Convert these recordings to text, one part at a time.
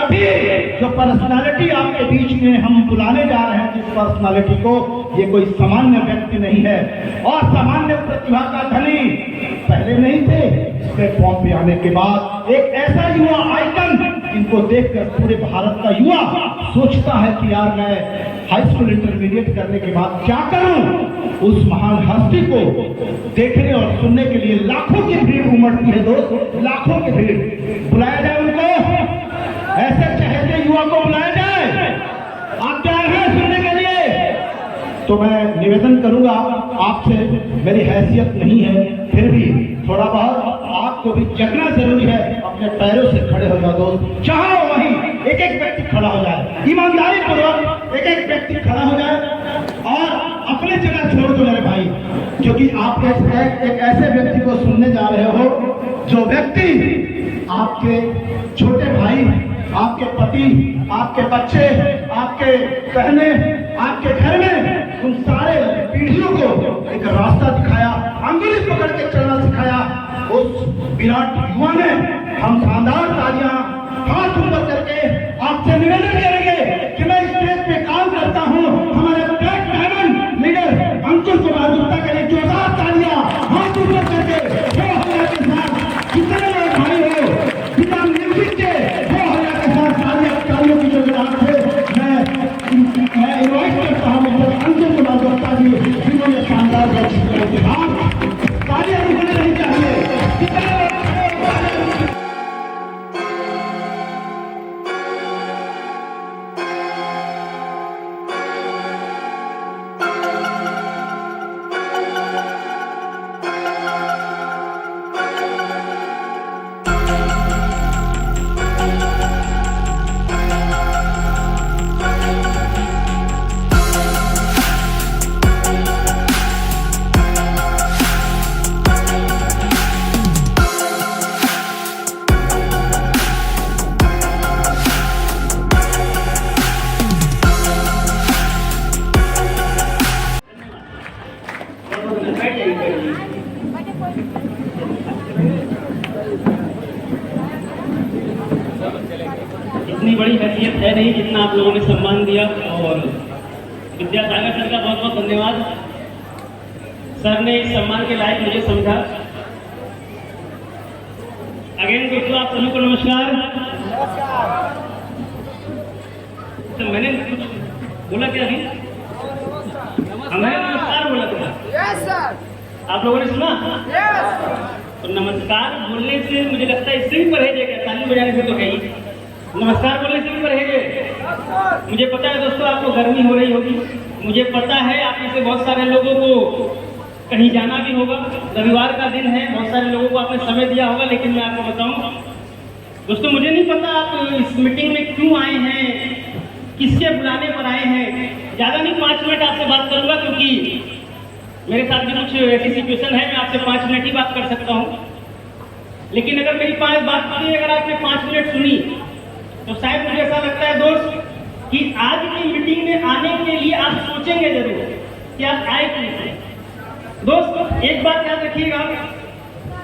अभी जो पर्सनालिटी आपके बीच में हम बुलाने जा रहे हैं, जिस पर्सनालिटी को, ये कोई सामान्य व्यक्ति नहीं है और सामान्य प्रतिभा का धनी पहले नहीं थे। प्लेटफॉर्म पे आने के बाद एक ऐसा युवा आइकन जिनको देखकर पूरे भारत का युवा सोचता है कि यार मैं हाई स्कूल इंटरमीडिएट करने के बाद क्या करूं। उस महान हस्ती को देखने और सुनने के लिए लाखों की भीड़ उमड़ती है दोस्त, लाखों की भीड़। बुलाया जाए उनको, ऐसे चहेते युवा को बुलाया जाए। आप तैयार हैं सुनने के लिए? तो मैं निवेदन करूंगा आपसे, मेरी हैसियत नहीं है, फिर भी थोड़ा बहुत आपको भी जगना जरूरी है। अपने पैरों से खड़े हो जाओ दोस्त, चाहो वहीं एक एक व्यक्ति खड़ा हो जाए, ईमानदारी पूर्वक एक एक व्यक्ति खड़ा हो जाए और अपने जगह छोड़ दो मेरे भाई, क्योंकि आप एक ऐसे व्यक्ति को सुनने जा रहे हो जो व्यक्ति आपके छोटे भाई, आपके पति, आपके बच्चे, आपके बहने, आपके घर में उन सारे पीढ़ियों को एक रास्ता दिखाया, अंगुली पकड़ के चलना सिखाया। उस विराट युवा ने हम शानदार तालियां हाथ ऊपर करके आपसे निवेदन करेंगे कि मैं स्टेज पे काम करता हूं। हमारे ब्लैक डायमंड लीडर अंकुर कुमार गुप्ता के लिए जोरदार तालियां हाथ ऊपर करके हो हल्ला के साथ कितने लोग भाई हो पिता म्यूजिक के हो हल्ला के साथ तालियों की जोरदार से मैं इनवाइट करता हूं अंकुर कुमार गुप्ता जी, जिन्होंने शानदार तालियां नहीं चाहिए। इतनी बड़ी हैसियत है नहीं जितना आप लोगों ने सम्मान दिया, और विद्यासागर सर का बहुत बहुत धन्यवाद। सर ने इस सम्मान के लायक मुझे समझा। अगेन दोस्तों आप सभी को नमस्कार। तो मैंने कुछ बोला क्या अभी? मैंने नमस्कार बोला था। Yes sir. आप लोगों ने सुना? यस। तो नमस्कार बोलने से मुझे लगता है इससे भी परहेज है क्या? ताली बजाने से तो है ही, नमस्कार बोलने से भी परहेज है। मुझे पता है दोस्तों आपको गर्मी हो रही होगी, मुझे पता है आप में से बहुत सारे लोगों को कहीं जाना भी होगा, रविवार का दिन है, बहुत सारे लोगों को आपने समय दिया होगा। लेकिन मैं आपको बताऊं दोस्तों, मुझे नहीं पता आप इस मीटिंग में क्यों आए हैं, किसके बुलाने पर आए हैं। ज़्यादा नहीं 5 मिनट आपसे बात करूंगा, क्योंकि मेरे साथ भी कुछ ऐसी सिचुएशन है, मैं आपसे 5 मिनट ही बात कर सकता हूँ। लेकिन अगर मेरी 5 बात सुनी, अगर आपने 5 मिनट सुनी, तो शायद मुझे ऐसा लगता है दोस्त कि आज की मीटिंग में आने के लिए आप सोचेंगे जरूर कि आप आए क्यों। दोस्त एक बात याद रखिएगा,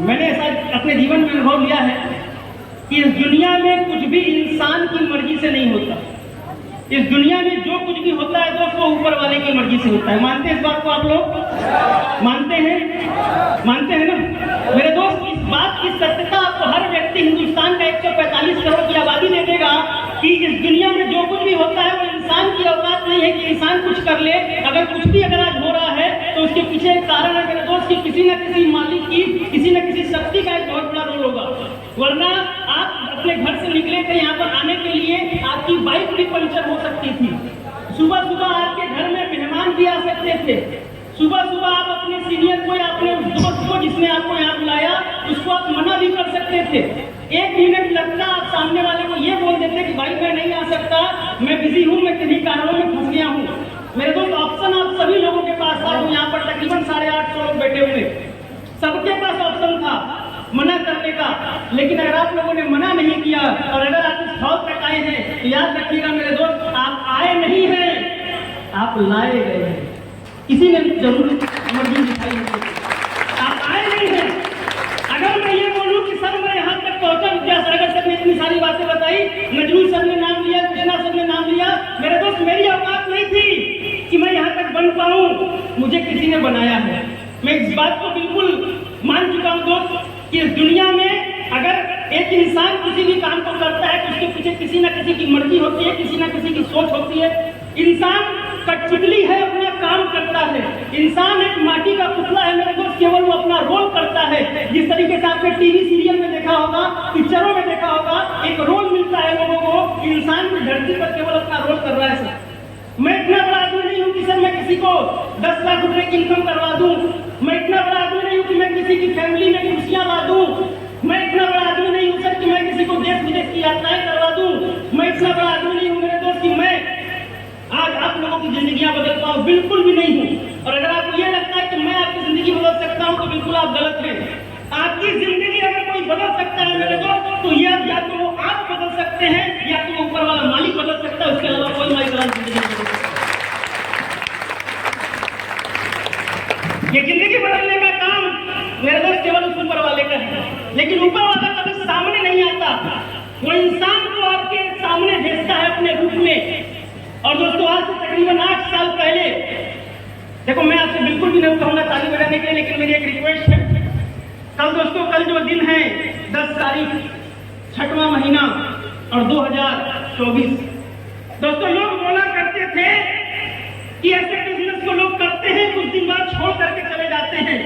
मैंने ऐसा अपने जीवन में अनुभव लिया है कि इस दुनिया में कुछ भी इंसान की मर्जी से नहीं होता। इस दुनिया में जो कुछ भी होता है दोस्त वो ऊपर वाले की मर्जी से होता है। मानते हैं इस बात को आप लोग? मानते हैं? मानते हैं ना मेरे दोस्त? इस बात की सत्यता आपको हर व्यक्ति हिंदुस्तान का 145 करोड़ की आबादी दे देगा कि इस दुनिया में जो कुछ भी होता है वो इंसान की औकात नहीं है कि इंसान कुछ कर ले। अगर कुछ भी अगर आज हो रहा है तो उसके पीछे एक कारण है मेरे दोस्त कि किसी न किसी मालिक की, किसी न किसी शक्ति का एक बहुत बड़ा रोल होगा। वरना आप अपने घर से निकले थे यहाँ पर आने के लिए, आपकी बाइक भी पंचर हो सकती थी। सुबह सुबह आपके घर में मेहमान भी आ सकते थे। सुबह सुबह आप अपने सीनियर को या अपने दोस्त को जिसने आपको यहाँ बुलाया उसको आप मना भी कर सकते थे। 1 मिनट लगता आप सामने वाले को ये बोल देते कि भाई मैं नहीं आ सकता, मैं बिजी हूँ, मैं किन्हीं कारणों में फंस गया हूँ। मेरे दोस्त ऑप्शन आप सभी लोगों के पास था। यहाँ पर तकरीबन 850 लोग बैठे हुए, सबके पास ऑप्शन था मना करने का। लेकिन अगर आप लोगों ने मना नहीं किया और अगर आप इस हॉल तक आए हैं तो याद रखिएगा मेरे दोस्त, आप आए नहीं हैं, आप लाए गए हैं। किसी ने जरूर मर्जी दिखाई है, आप आए नहीं हैं। अगर मैं ये बोलूं कि सर मैं यहाँ तक पहुंचा, विद्यासागर सर ने इतनी सारी बातें बताई, नजरुल सर ने बनाया है। मैं इस बात को बिल्कुल मान चुका हूँ दोस्त कि इस दुनिया में अगर एक इंसान किसी भी काम को करता है तो उसके पीछे किसी ना किसी की मर्जी होती है, किसी ना किसी की सोच होती है। इंसान कठपुतली है, अपना काम करता है। इंसान एक माटी का पुतला है मेरे दोस्त, केवल वो अपना रोल करता है। जिस तरीके से आपने टीवी सीरियल में देखा होगा, पिक्चरों में देखा होगा, एक रोल मिलता है लोगों को। इंसान की धरती पर केवल अपना रोल कर रहा है सर। मैं इतना बड़ा आदमी नहीं हूँ कि सर मैं किसी को 10 लाख रुपए की इनकम करवा दूं। मैं इतना बड़ा आदमी नहीं हूँ कि मैं किसी की फैमिली में कुर्सियां ला दूं। मैं इतना बड़ा आदमी नहीं हूँ सर कि मैं किसी को देश विदेश की यात्राएं करवा दूं। मैं इतना बड़ा आदमी नहीं हूँ मेरे दोस्त कि मैं आज आप लोगों की जिंदगियां बदल पाऊं, बिल्कुल भी नहीं हूं। और अगर आपको यह लगता है कि मैं आपकी जिंदगी बदल सकता हूं तो बिल्कुल आप गलत हैं। आपकी जिंदगी अगर कोई बदल सकता है मेरे दोस्त तो यह या तो वो आप बदल सकते हैं या तो ऊपर वाला मालिक बदल सकता है, उसके अलावा कोई मालिक जिंदगी नहीं बदल सकता। ये जिंदगी बदलने का काम मेरे दोस्त केवल उस ऊपर वाले का है, लेकिन ऊपर वाला कभी सामने नहीं आता। वो इंसान को आपके सामने भेजता है अपने रूप में। और दोस्तों आज से तकरीबन 8 साल पहले, देखो मैं आपसे बिल्कुल भी नहीं कहूंगा ताली बजाने के लिए, लेकिन मेरी एक रिक्वेस्ट है। कल दोस्तों, कल जो दिन है 10 तारीख 6वां महीना और 2024। दोस्तों लोग बोला करते थे कि ऐसे बिजनेस को लोग करते हैं, कुछ दिन बाद छोड़ करके चले जाते हैं।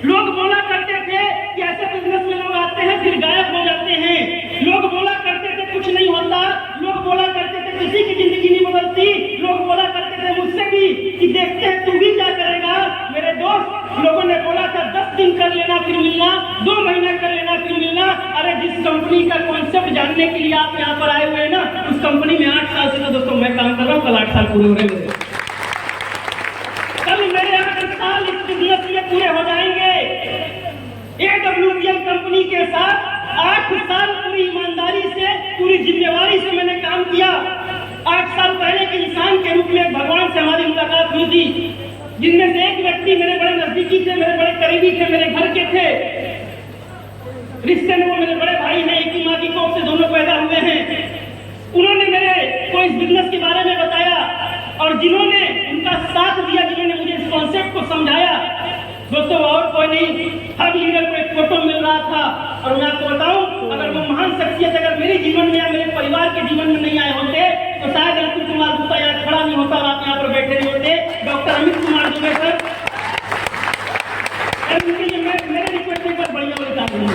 लोग बोला करते थे कि ऐसे बिजनेस में लोग आते हैं फिर गायब हो जाते हैं। लोग बोला करते थे कुछ नहीं होता। लोग बोला करते थे किसी की जिंदगी नहीं बदलती। लोग बोला करते थे मुझसे भी कि देखते हैं तू भी क्या करेगा। मेरे दोस्त, लोगों ने बोला था 10 दिन कर लेना फिर मिलना, 2 महीना कर लेना फिर मिलना। अरे जिस कंपनी का कॉन्सेप्ट जानने के लिए आप यहाँ पर आए हुए हैं ना, उस कंपनी में 8 साल से तो दोस्तों मैं काम कर रहा हूँ। कल 8 साल पूरे हो रहे हैं। कल मेरे 8 साल इस बिजनेस में पूरे हो जाएंगे। AWPL कंपनी के साथ 8 साल पूरी ईमानदारी से, पूरी जिम्मेवारी से मैंने काम किया। 8 साल पहले के इंसान के रूप में भगवान से हमारी मुलाकात हुई थी, जिनमें से एक व्यक्ति मेरे बड़े नजदीकी थे, मेरे बड़े करीबी थे, मेरे घर के थे। रिश्ते में वो मेरे बड़े भाई हैं, एक ही माँ की कोख से दोनों पैदा हुए हैं। उन्होंने मेरे को इस बिजनेस के बारे में बताया और जिन्होंने उनका साथ दिया, जिन्होंने मुझे इस कॉन्सेप्ट को समझाया, दोस्तों और कोई नहीं, हर लीडर को एक फोटो मिल रहा था। और मैं आपको बताऊं, अगर वो महान शख्सियत अगर मेरे जीवन में या मेरे परिवार के जीवन में नहीं आए होते तो शायद अतुल कुमार गुप्ता यहाँ खड़ा नहीं होता और आप यहाँ पर बैठे नहीं होते। डॉक्टर अमित कुमार दुबे सर, उनके लिए मेरे रिक्वेस्ट पर बढ़िया बता दूंगा।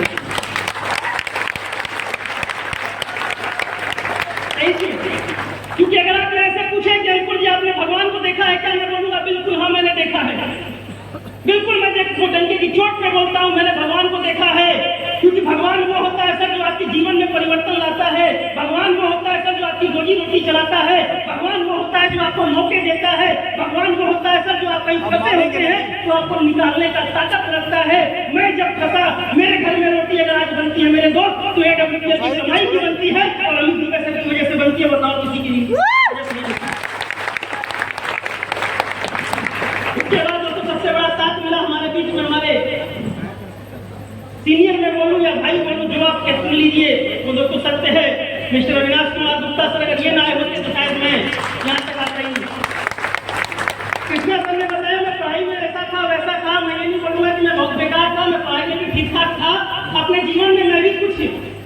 क्योंकि अगर आप ऐसे पूछे कि अंकुर जी आपने भगवान को देखा है क्या, मैं बोलूंगा बिल्कुल हाँ मैंने देखा है। बिल्कुल मैं देखो डंके की चोट में बोलता हूँ, मैंने भगवान को देखा है। क्योंकि भगवान वो होता है सर जो आपके जीवन में परिवर्तन लाता है। भगवान वो होता है सर जो आपकी रोजी रोटी चलाता है। भगवान वो होता है जो आपको मौके देता है। भगवान वो होता है सर जो आप कहीं फंसे होते हैं तो आपको निकालने का ताकत रखता है। मैं जब फंसा, मेरे घर में रोटी अगर आज बनती है मेरे दोस्त तो AWPL की कमाई की बनती है और अमित दुबे सर की वजह से बनती है। बताओ किसी की नहीं। उसके बाद दोस्तों सबसे बड़ा साथ मिला हमारे बीच में, हमारे सीनियर में बोलूं या भाई बोलूं, जो आप सुन लीजिए वो दोस्तों सत्य है। मिस्टर अविनाश कुमार गुप्ता सर, अगर ये ना आए होते तो शायद मैं यहाँ तक आता ही नहीं। कृष्णा सर ने बताया मैं पढ़ाई में ऐसा था वैसा था, मैं ये नहीं बोलूंगा कि मैं बहुत बेकार था, मैं पढ़ाई में भी ठीक ठाक था। अपने जीवन में मैं भी कुछ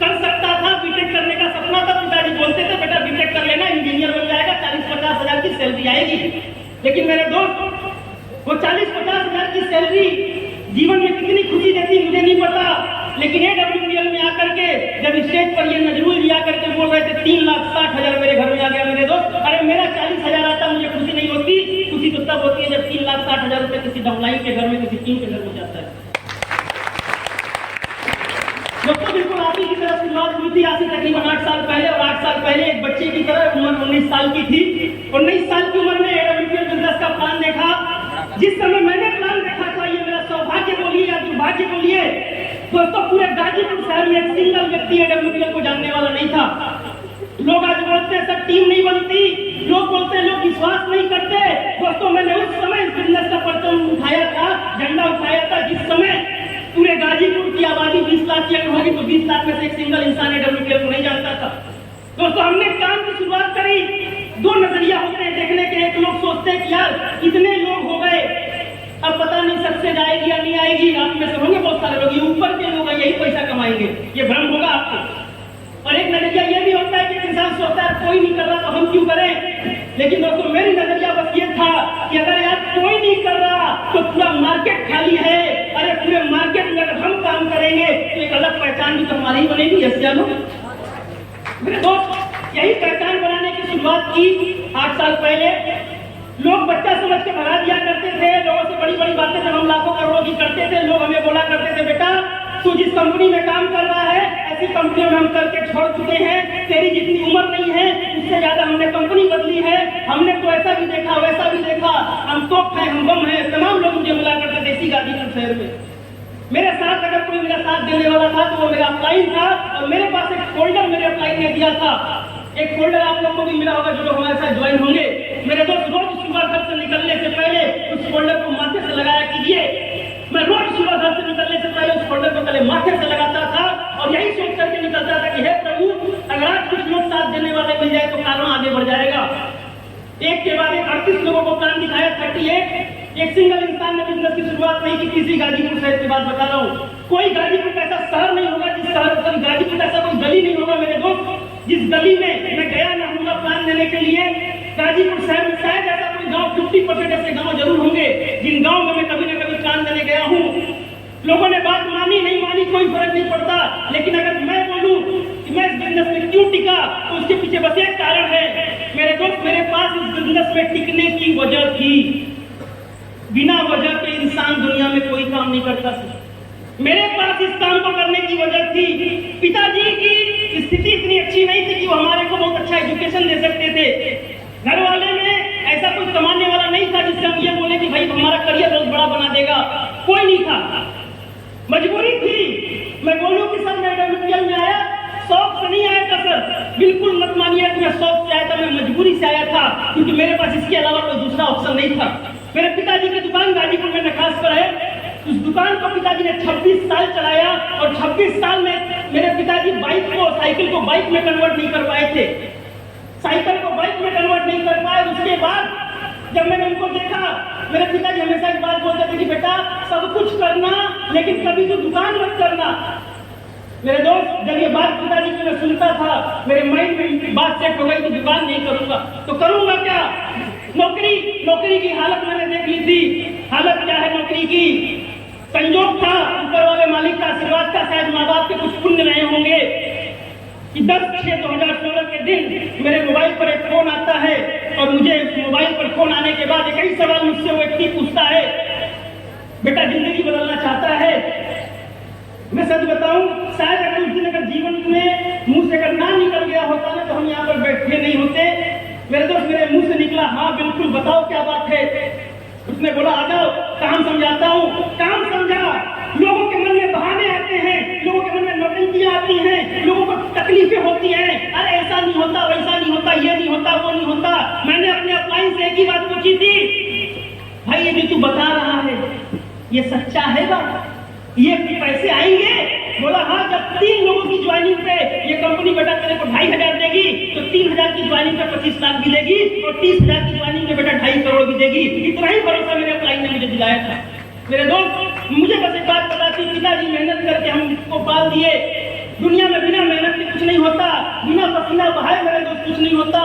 कर सकता था। बीटेक करने का सपना था। पिताजी बोलते थे बेटा बीटेक कर लेना, इंजीनियर बन जाएगा, 40-50 हजार की सैलरी आएगी। लेकिन मेरे दोस्त, वो 40-50 हजार की सैलरी जीवन में कितनी खुशी देती मुझे नहीं पता। लेकिन AWPL में आकर के जब स्टेज पर ये नजरूल भी आकर के बोल रहे थे 3,60,000 मेरे घर में आ गया मेरे दोस्त। अरे मेरा 40,000 आता मुझे खुशी नहीं होती। खुशी तो तब होती है जब 3,60,000 रुपए किसी डाउनलाइन के घर में, किसी टीम के घर में जाता है। दोस्तों बिल्कुल आप ही की तरह शुरुआत हुई थी आज से तकरीबन 8 साल पहले। और 8 साल पहले एक बच्चे की तरह, उम्र 19 साल की थी। 19 साल की उम्र में AWPL बिजनेस का प्लान देखा। जिस समय मैंने प्लान देखा था, ये मेरा सौभाग्य बोलिए या दुर्भाग्य बोलिए, दोस्तों पूरे गाजीपुर शहर में एक सिंगल व्यक्ति AWPL को जानने वाला नहीं था। लोग आज बोलते हैं सर टीम नहीं बनती, लोग बोलते हैं लोग विश्वास नहीं करते। दोस्तों मैंने उस समय इस बिजनेस का परचम उठाया था, झंडा उठाया था, जिस समय पूरे गाजीपुर की आबादी 20 लाख की अगर होगी तो 20 लाख में से एक सिंगल इंसान AWPL को नहीं जानता था। दोस्तों हमने काम की शुरुआत करी। 2 नजरिया होते हैं देखने के। एक लोग सोचते हैं कि यार इतने लोग हो गए, अब पता नहीं सक्सेस आएगी या नहीं आएगी, आप में से होंगे बहुत सारे लोग, ये ऊपर के लोग यही पैसा कमाएंगे, ये भ्रम होगा आपको। और एक नजरिया ये भी होता है कि इंसान सोचता है कोई नहीं कर रहा तो हम क्यों करें। लेकिन दोस्तों मेरी नजरिया बस ये था कि अगर यार कोई नहीं कर रहा तो पूरा मार्केट खाली है, अरे पूरे मार्केट में अगर हम काम करेंगे तो एक अलग पहचान भी तो हमारी बनेगी। यस मेरे दोस्त, यही पहचान बनाने की शुरुआत की 8 साल पहले। लोग बच्चा समझ के भगा दिया करते थे, लोगों से बड़ी बड़ी बातें जब हम लाखों करोड़ों की करते थे, लोग हमें बोला करते थे बेटा तू जिस कंपनी में काम कर रहा है ऐसी कंपनियों में हम करके छोड़ चुके हैं, तेरी जितनी उम्र नहीं है उससे ज्यादा हमने कंपनी बदली है, हमने तो ऐसा भी देखा वैसा भी देखा, हम तो हैं हम बम हैं। तमाम लोग मुझे मिला करते थे इसी गाजीपुर शहर में। मेरे साथ अगर कोई मेरा साथ देने वाला था तो वो मेरा अपलाइन था, और मेरे पास एक फोल्डर मेरे अपलाइन ने दिया था। एक फोल्डर आप लोगों को भी मिला होगा जो लोग हमारे साथ ज्वाइन होंगे। मेरे दोस्त रोज सुबह घर से निकलने से पहले उस फोल्डर को माथे से लगाया कीजिए। मैं रोज सुबह घर से निकलने से पहले उस फोल्डर को पहले माथे से लगाता था और यही सोच करके निकलता था कि हे प्रभु अगर आज कुछ लोग साथ देने वाले मिल जाए तो कारवां आगे बढ़ जाएगा। एक के बाद एक 38 लोगों को प्लान दिखाया, 38। एक सिंगल इंसान ने बिजनेस की शुरुआत नहीं की। किसी गाजीपुर शहर की बात बता रहा हूँ, कोई गाजीपुर का ऐसा शहर नहीं होगा जिस शहर गाजीपुर का ऐसा कोई गली नहीं होगा मेरे दोस्त जिस गली में मैं गया ना हूँगा प्लान देने के लिए। गाजीपुर शहर में शायद ऐसा कोई गांव 50% ऐसे गांव जरूर होंगे जिन गांव में मैं कभी न कभी प्लान देने गया हूँ। लोगों ने बात मानी नहीं मानी कोई फर्क नहीं पड़ता, लेकिन अगर मैं बोलूं कि मैं इस बिजनेस में क्यों टिका तो उसके पीछे बस एक कारण है मेरे दोस्त, मेरे पास इस बिजनेस में टिकने की वजह थी। बिना वजह के इंसान दुनिया में कोई काम नहीं करता था। मेरे पास इस काम को करने की वजह थी, पिताजी की स्थिति इतनी अच्छी नहीं थी कि वो हमारे को बहुत अच्छा एजुकेशन दे सकते थे। घर वाले में ऐसा कोई कमाने वाला नहीं था जिससे हम ये बोले कि भाई हमारा करियर बहुत बड़ा बना देगा, कोई नहीं था। मजबूरी थी। मैं बोलूं कि सर मैं मेडिकल में आया शौक से नहीं आया था सर, बिल्कुल मत मानिए कि मैं शौक से आया था, मैं मजबूरी से आया था क्योंकि मेरे पास इसके अलावा कोई दूसरा ऑप्शन नहीं था। मेरे पिताजी की दुकान गाजीपुर में नखास पर है, उस दुकान को पिताजी ने 26 साल चलाया और 26 साल में मेरे पिताजी साइकिल को बाइक में कन्वर्ट नहीं कर पाए थे, साइकिल को बाइक में कन्वर्ट नहीं कर पाए। उसके बाद जब मैंने उनको देखा, मेरे पिताजी हमेशा एक बात बोलते थे कि बेटा सब कुछ करना लेकिन कभी तो दुकान मत करना। मेरे दोस्त जब ये बात पिताजी की मैं सुनता था मेरे माइंड में बात सेट हो गई कि दुकान नहीं करूंगा तो करूंगा क्या। नौकरी की हालत मैंने देख ली थी। हालत क्या है नौकरी की? संयोग था, ऊपर वाले मालिक का आशीर्वाद था, शायद माँ बाप के कुछ पुण्य रहे होंगे कि 10/6/2016 के दिन मेरे मोबाइल पर एक फोन आता है और मुझे उस मोबाइल पर फोन आने के बाद एक ही सवाल मुझसे वो व्यक्ति पूछता है, बेटा जिंदगी बदलना चाहता है? मैं सच बताऊं, शायद अगर उस दिन अगर जीवन में मुंह से अगर ना निकल गया होता ना तो हम यहाँ पर बैठे नहीं होते। मेरे दोस्त मेरे मुंह से निकला, हाँ बिल्कुल बताओ क्या बात है। उसने बोला आ जाओ काम समझाता हूँ। काम समझा। लोगों के मन में बहाने आते हैं, लोगों के मन में नौटंकियां आती हैं, लोगों को तकलीफें होती हैं, अरे ऐसा नहीं होता वैसा नहीं होता, ये नहीं होता वो नहीं होता। मैंने अपने अपलाइन से एक ही बात पूछी थी, भाई ये जो तू बता रहा है ये सच्चा है बात, ये पैसे आएंगे? बोला हाँ, जब 3 लोगों की ज्वाइनिंग पे ये कंपनी बेटा तेरे को 2,500 देगी तो 3,000 की ज्वाइनिंग पे 25 लाख भी देगी और 30,000 की ज्वाइनिंग पे बेटा 2.5 करोड़ भी देगी। इतना ही भरोसा मेरे अपलाइन ने मुझे दिलाया था। मेरे दोस्त मुझे बस एक बात पता थी, पिताजी मेहनत करके हमको पाल दिए। दुनिया में बिना मेहनत के कुछ नहीं होता, बिना पसीना बहाए मेरे दोस्त कुछ नहीं होता।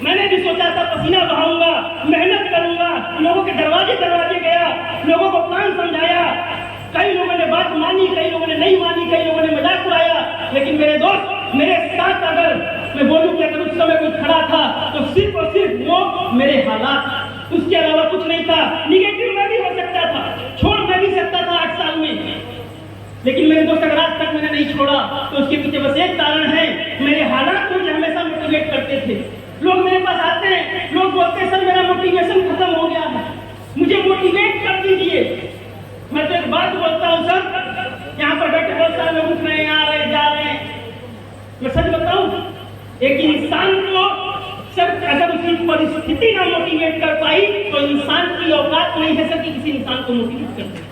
मैंने भी सोचा था पसीना बहाऊंगा, मेहनत करूंगा, लोगों के दरवाजे गया, लोगों को प्लान समझाया। कई लोगों ने बात मानी, कई लोगों ने नहीं मानी, कई लोगों ने मजाक उड़ाया, लेकिन मेरे दोस्त मेरे साथ अगर मैं बोलूं कि अगर उस समय कोई खड़ा था तो सिर्फ और सिर्फ वो मेरे हालात, उसके अलावा कुछ नहीं था। निगेटिव में भी हो सकता था, छोड़ मैं भी सकता था 8 साल में, लेकिन मेरे दोस्त अगर आज तक मैंने नहीं छोड़ा तो उसके पीछे बस एक कारण है, मेरे हालात मुझे हमेशा मोटिवेट करते थे। लोग मेरे पास आते हैं, लोग बोलते हैं सर मेरा मोटिवेशन खत्म हो गया है, मुझे मोटिवेट कर दीजिए। मैं तो एक बात बोलता हूँ सर, यहाँ पर बैठे बहुत सारे लोग उठ रहे हैं, आ रहे जा रहे हैं। मैं सच बताऊं, एक इंसान को सर अगर उसकी परिस्थिति ना मोटिवेट कर पाई तो इंसान की औकात नहीं है सर कि किसी इंसान को मोटिवेट कर सके।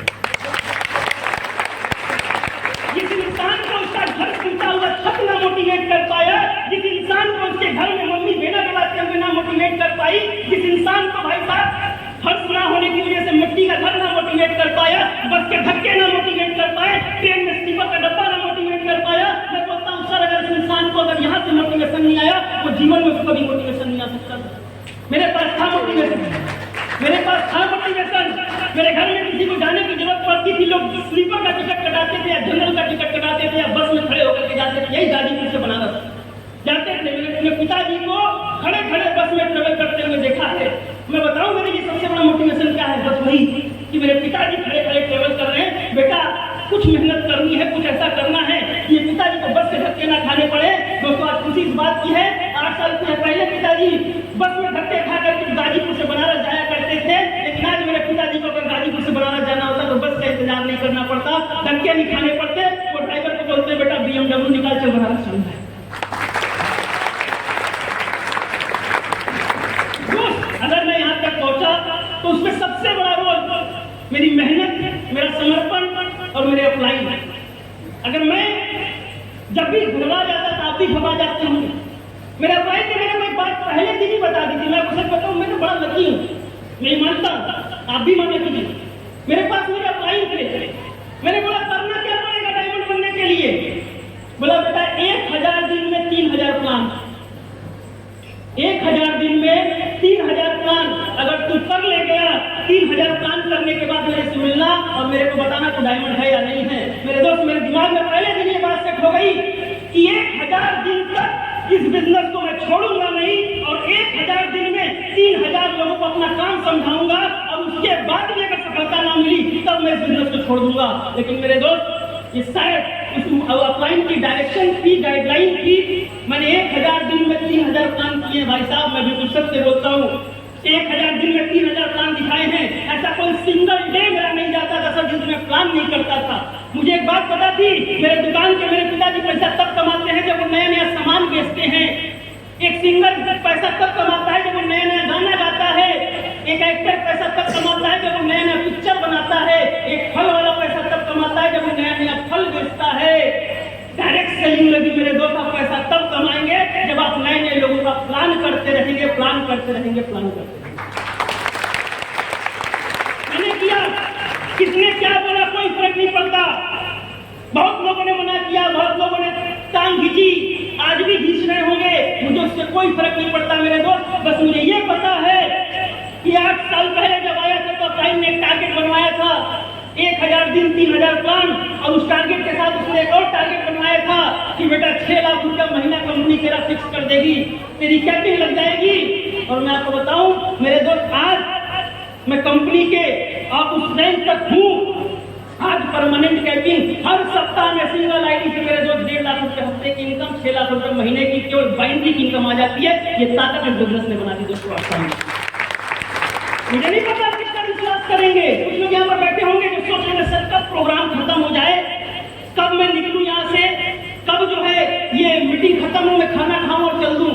जिस इंसान को उसका घर टूटा हुआ छत ना मोटिवेट कर पाया, जिस इंसान को उसके घर में मम्मी बेना दबाते हुए ना मोटिवेट कर पाई, जिस इंसान को भाई साहब फर्श ना होने की वजह से मिट्टी का घर ना मोटिवेट कर पाया, बस के धक्के ना मोटिवेट कर पाए, ट्रेन में स्लीपर का डब्बा ना मोटिवेट कर पाया। मैं बोलता हूँ सर, अगर इस इंसान को अगर यहाँ से मोटिवेशन नहीं आया वो जीवन में कभी मोटिवेशन नहीं आ सकता। मेरे पास था मोटिवेशन, मेरे पास था मोटिवेशन। मेरे घर में किसी को जाने की जरूरत पड़ती थी, लोग स्लीपर का टिकट कटाते थे या जनरल का टिकट कटाते थे या बस में खड़े होकर के जाते थे। यही गाजीपुर से बनारस जाते थे। मैंने अपने पिताजी को खड़े खड़े बस में ट्रेवल करते हुए देखा है। मैं बताऊं मेरे लिए सबसे बड़ा मोटिवेशन क्या है? बस वही कि मेरे पिताजी खड़े खड़े ट्रेवल कर रहे हैं। बेटा कुछ मेहनत करनी है, कुछ ऐसा करना है कि ये पिताजी को बस के धक्के ना खाने पड़े। दोस्तों आज खुशी इस बात की है, 8 साल पहले पिताजी बस में धक्के खा करके गाजीपुर से बनारस जाया करते थे, लेकिन आज मेरे पिताजी को अगर गाजीपुर से बनारस जाना होता तो बस का इंतजार नहीं करना पड़ता, धक्के नहीं खाने पड़ते। वो ड्राइवर को बोलते बेटा BMW निकाल चल बनारस चलना है। अगर मैं यहाँ तक पहुंचा तो उसमें सबसे बड़ा रोल मेरी मेहनत, मेरा समर्पण और मेरे अप्लाई। अगर मैं जब भी घबरा जाता था, आप भी घबरा जाते होंगे। मेरे अप्लाई के मैंने कोई बात पहले दिन ही बता दी थी। मैं आपको सच बताऊं, मैं तो बड़ा लकी हूँ, नहीं मानता, आप भी माने कीजिए। मेरे पास मेरे अप्लाई थे। मैंने बोला करना क्या पड़ेगा डायमंड बनने के लिए? बोला बेटा 1000 दिन में 3000 प्लान, 1000 दिन में 3000 प्लान अगर तू कर ले गया, 3000 प्लान करने के बाद मेरे से मिलना और मेरे को बताना तो डायमंड है या नहीं है। मेरे दोस्त, मेरे दिमाग में पहले दिन ये बात सेट हो गई कि 1000 दिन तक इस बिजनेस को मैं छोड़ूंगा नहीं और 1000 दिन में 3000 लोगों को अपना काम समझाऊंगा और उसके बाद भी अगर सफलता ना मिली तब मैं इस बिजनेस को छोड़ दूंगा। लेकिन मेरे दोस्त, ये शायद उस अपलाइन की डायरेक्शन की, गाइडलाइन की, मैंने 1000 दिन में 3000 प्लान किए। भाई साहब मैं बिल्कुल सच से बोलता हूँ, 1000 दिन में 3000 प्लान दिखाए हैं। ऐसा कोई सिंगल डे मेरा नहीं जाता था सर जिसमें प्लान नहीं करता था। मुझे एक बात पता थी, मेरे दुकान के मेरे पिताजी पैसा तब कमाते हैं जब वो नया नया सामान बेचते हैं। एक सिंगर पैसा तब कमाता है जब वो नया नया गाना गाता है। एक एक्टर पैसा तब कमाता है जब वो नया नया पिक्चर बनाता है। एक फल वाला पैसा तब कमाता है जब वो नया नया फल बेचता है। डायरेक्ट सेलिंग में भी मेरे दोस्त आप पैसा तब कमाएंगे जब आप नए नए लोगों का प्लान करते रहेंगे, प्लान करते रहेंगे, प्लान करते रहेंगे। मैंने किया, किसने क्या बोला कोई फर्क नहीं पड़ता। बहुत लोगों ने मना किया, बहुत लोगों ने टांग खींची, आज भी खींच रहे होंगे, मुझे उससे कोई फर्क नहीं पड़ता मेरे दोस्त। बस मुझे ये पता है कि 8 साल पहले जब आया था तो टाइम ने एक टारगेट बनवाया था, 1000 दिन 3000 प्लान, और उस टारगेट के साथ उसने एक और टारगेट बनवाया था कि बेटा 6 लाख रुपया महीना कंपनी तेरा फिक्स कर देगी, तेरी कैपिंग लग जाएगी। और मैं आपको बताऊं मेरे दोस्त, आज मैं कंपनी के आप उस रैंक तक हूँ। आज परमानेंट कैपिंग हर सप्ताह में सिंगल आईडी से मेरे दोस्त 1.5 लाख रुपए हफ्ते की इनकम, 6 लाख रुपए महीने की केवल बाइंड्री की इनकम आ जाती है। ये ताकत इस बिजनेस ने बना दी दोस्तों। मुझे नहीं पता कितना विश्वास करेंगे। कुछ लोग यहाँ पर बैठे होंगे जो सोच रहे हैं सर कब प्रोग्राम खत्म हो जाए, कब मैं निकलूं यहाँ से, कब जो है ये मीटिंग खत्म हो, मैं खाना खाऊं और चल दूं।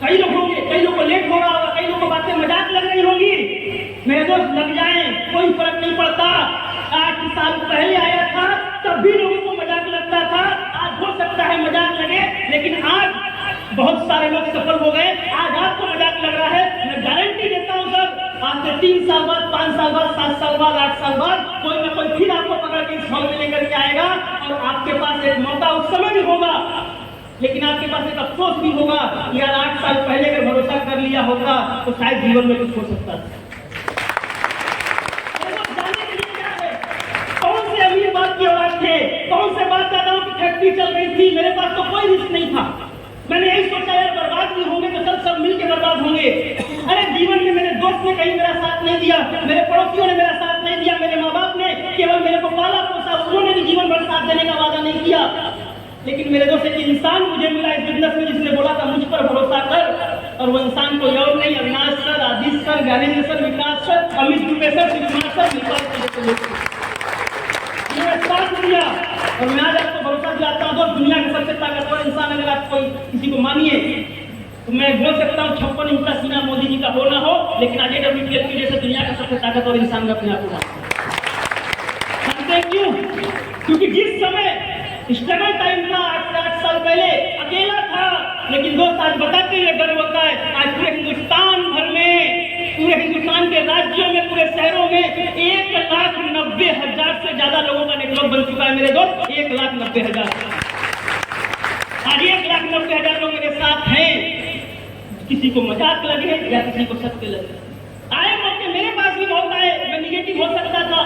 कई लोग होंगे, कई लोग को लेट हो रहा होगा, कई लोग को बातें मजाक लग रही होंगी। मेरे दोस्त लग जाए, कोई फर्क नहीं पड़ता। 8 साल पहले आया था तब भी लोगों को मजाक लगता था, आज हो सकता है मजाक लगे, लेकिन आज बहुत सारे लोग सफल हो गए। आज आपको मजाक लग रहा है, मैं गारंटी देता हूँ सर, आज से 3 साल बाद, 5 साल बाद, 7 साल बाद, 8 साल बाद कोई ना कोई फिर आपको पकड़ के इस हॉल में लेकर के आएगा और आपके पास एक मौका उस समय भी होगा, लेकिन आपके पास एक अफसोस भी होगा, यार 8 साल पहले अगर भरोसा कर लिया होता तो शायद जीवन में कुछ हो सकता था। कौन से अमीर बाप की औलाद थे, कौन से बाप दादाओं की फैक्ट्री चल रही थी, मेरे पास तो कोई रिस्क नहीं था। मैंने यही सोचा यार बर्बाद भी होंगे तो सब मिलकर बर्बाद होंगे। अरे जीवन में मेरे दोस्त ने कहीं मेरा साथ नहीं दिया, मेरे पड़ोसियों ने मेरा साथ नहीं दिया, मेरे माँ बाप ने केवल मेरे को पाला पोसा, उन्होंने भी जीवन भर साथ देने का वादा नहीं किया। लेकिन मेरे दोस्त एक इंसान मुझे मिला इस बिजनेस में जिसने बोला था मुझ पर भरोसा कर, और वो इंसान कोई और नहीं, Avinash sir, Aadish sir, Gyanendra sir, Vikas sir, Amit Dubey sir, Shivkumar sir, साथ दिया। और मैं आज आपको भरोसा दिलाता हूँ दोस्त, दुनिया के सबसे ताकतवर इंसान अगर आप कोई किसी को मानिए तो मैं बोल सकता हूँ 56 इंच का सीना मोदी जी का हो ना हो, लेकिन आज AWPL की जैसे दुनिया का सबसे ताकतवर इंसान में अपने आप को मानते हैं। क्यों? क्योंकि जिस समय स्ट्रगल टाइम था 8 साल पहले अकेला था, लेकिन दोस्त आज बताते हुए गर्व होता है आज पूरे हिंदुस्तान भर में पूरे हिंदुस्तान के राज्यों में, पूरे शहरों में 1,90,000 से ज्यादा लोगों का नेटवर्क बन चुका है मेरे दोस्त। 1,90,000। आज 1,90,000 लोग मेरे साथ हैं। किसी को मजाक लगे या किसी को सत्य लगे, आए मौके मेरे पास भी बहुत आए। मैं निगेटिव हो सकता था,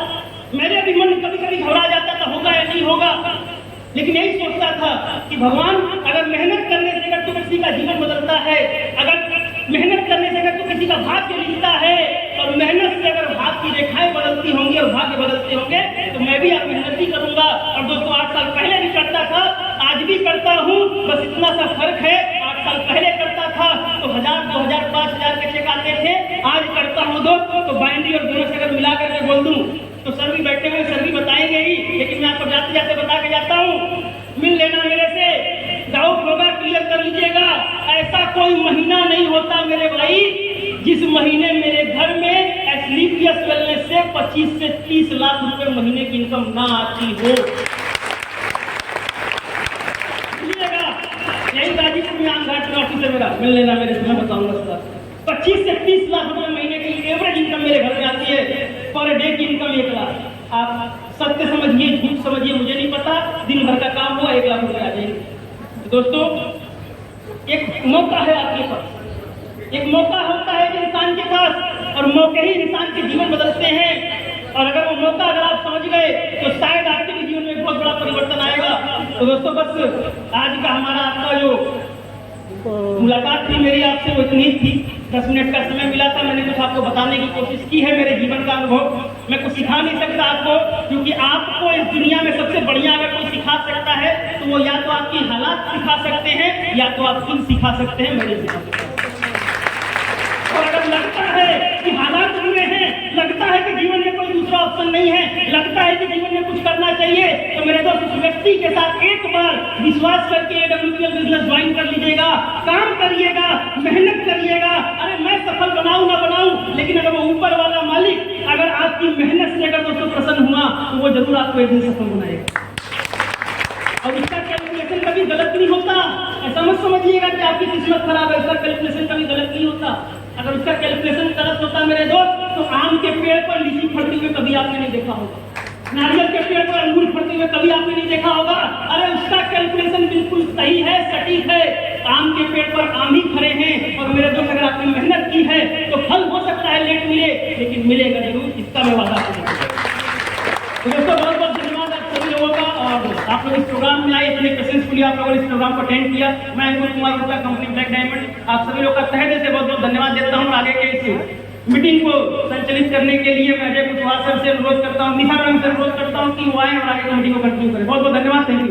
मेरे भी मन कभी कभी घबरा जाता था, होगा या नहीं होगा, लेकिन यही सोचता था कि भगवान, अगर मेहनत करने से अगर तो किसी का जीवन बदलता है, अगर मेहनत करने से अगर तो किसी का भाग्य लिखता है, और मेहनत से अगर भाग्य की रेखाएं बदलती होंगी और भाग्य बदलते होंगे, तो मैं भी अब मेहनत ही करूंगा। और दोस्तों 8 साल पहले भी करता था, आज भी करता हूँ, बस इतना सा फर्क है। 8 साल पहले करता था तो 1000, 2000, 5000 के चेक आते थे, आज करता हूँ दोस्त तो बाइनरी और दोनों से अगर मिला करके बोल दूं तो सर भी बैठे हुए, सर भी बताएंगे ही, लेकिन मैं आपको जाते जाते बता के जाता हूँ, मिल लेना मेरे से, डाउट होगा क्लियर कर लीजिएगा। ऐसा कोई महीना नहीं होता मेरे भाई जिस महीने मेरे घर में एस्क्लेपियस वेलनेस से 25 से 30 लाख रुपए महीने की इनकम ना आती हो। यही गाजीपुर में आमघाट में ऑफिस है मेरा, मिल लेना मेरे से, मैं बताऊंगा सर। 25 से 30 लाख रुपए महीने की एवरेज इनकम मेरे घर में आती है। पर डे की इनकम 1 लाख। आप सत्य समझिए, झूठ समझिए, मुझे नहीं पता, दिन भर का काम हुआ 1 लाख रुपए आ जाएंगे। दोस्तों एक मौका है आपके पास, एक मौका होता है इंसान के पास, और मौके ही इंसान के जीवन बदलते हैं। और अगर वो मौका अगर आप समझ गए तो शायद आपके भी जीवन में बहुत बड़ा परिवर्तन आएगा। तो दोस्तों बस आज का हमारा आपका जो मुलाकात थी मेरी आपसे वो इतनी थी। 10 मिनट का समय मिला था, मैंने कुछ आपको बताने की कोशिश की है, मेरे जीवन का अनुभव। मैं कुछ सिखा नहीं सकता आपको, क्योंकि आपको इस दुनिया में सबसे बढ़िया अगर कोई सिखा सकता है तो वो या तो आपकी हालात सिखा सकते हैं या तो आप खुद सिखा सकते हैं, मेरे सिखा सकते हैं। और अगर लगता है कि हालात बुरे हैं, लगता है कि जीवन में कोई दूसरा ऑप्शन नहीं है, लगता है कि जीवन में कुछ करना चाहिए, तो मेरे दोस्त उस व्यक्ति के साथ एक बार विश्वास करके AWPL बिजनेस ज्वाइन कर लीजिएगा, काम करिएगा, मेहनत करिएगा। अरे मैं सफल बनाऊं ना बनाऊं, लेकिन अगर वो ऊपर वाला मालिक अगर आपकी मेहनत से अगर दोस्तों प्रसन्न हुआ तो वो जरूर आपको एक दिन सफल बनाएगा। और इसका कैलकुलेशन कभी गलत नहीं होता, ऐसा मत समझिएगा कि आपकी किस्मत खराब है, इसका कैलकुलेशन कभी गलत नहीं होता। अगर उसका कैलकुलेशन गलत होता मेरे दोस्त तो आम के पेड़ पर लीची फलते हुए कभी आपने नहीं देखा होगा, नारियल के पेड़ पर अंगूर फलते हुए कभी आपने नहीं देखा होगा। अरे उसका कैलकुलेशन बिल्कुल सही है, सटीक है। आम के पेड़ पर आम ही खड़े हैं। और मेरे दोस्त अगर आपने मेहनत की है तो फल हो सकता है लेट मिले, लेकिन मिलेगा जरूर, इसका मैं वादा करूंगा। तो दोस्तों बहुत बहुत धन्यवाद आप सभी लोगों का, और आप लोग इस प्रोग्राम में आए, इतने पेशेंसफुली आप लोगों ने इस प्रोग्राम को अटेंड किया। मैं Ankur Kumar Gupta, company Black Diamond, आप सभी लोग का तहे दिल से बहुत बहुत धन्यवाद देता हूँ। आगे के इस मीटिंग को संचालित करने के लिए मैं अजय कुशवाहा सर से अनुरोध करता हूँ, निशा मैम से अनुरोध करता हूँ कि वो आए और आगे मीटिंग को कंटिन्यू करें। बहुत बहुत धन्यवाद, थैंक यू।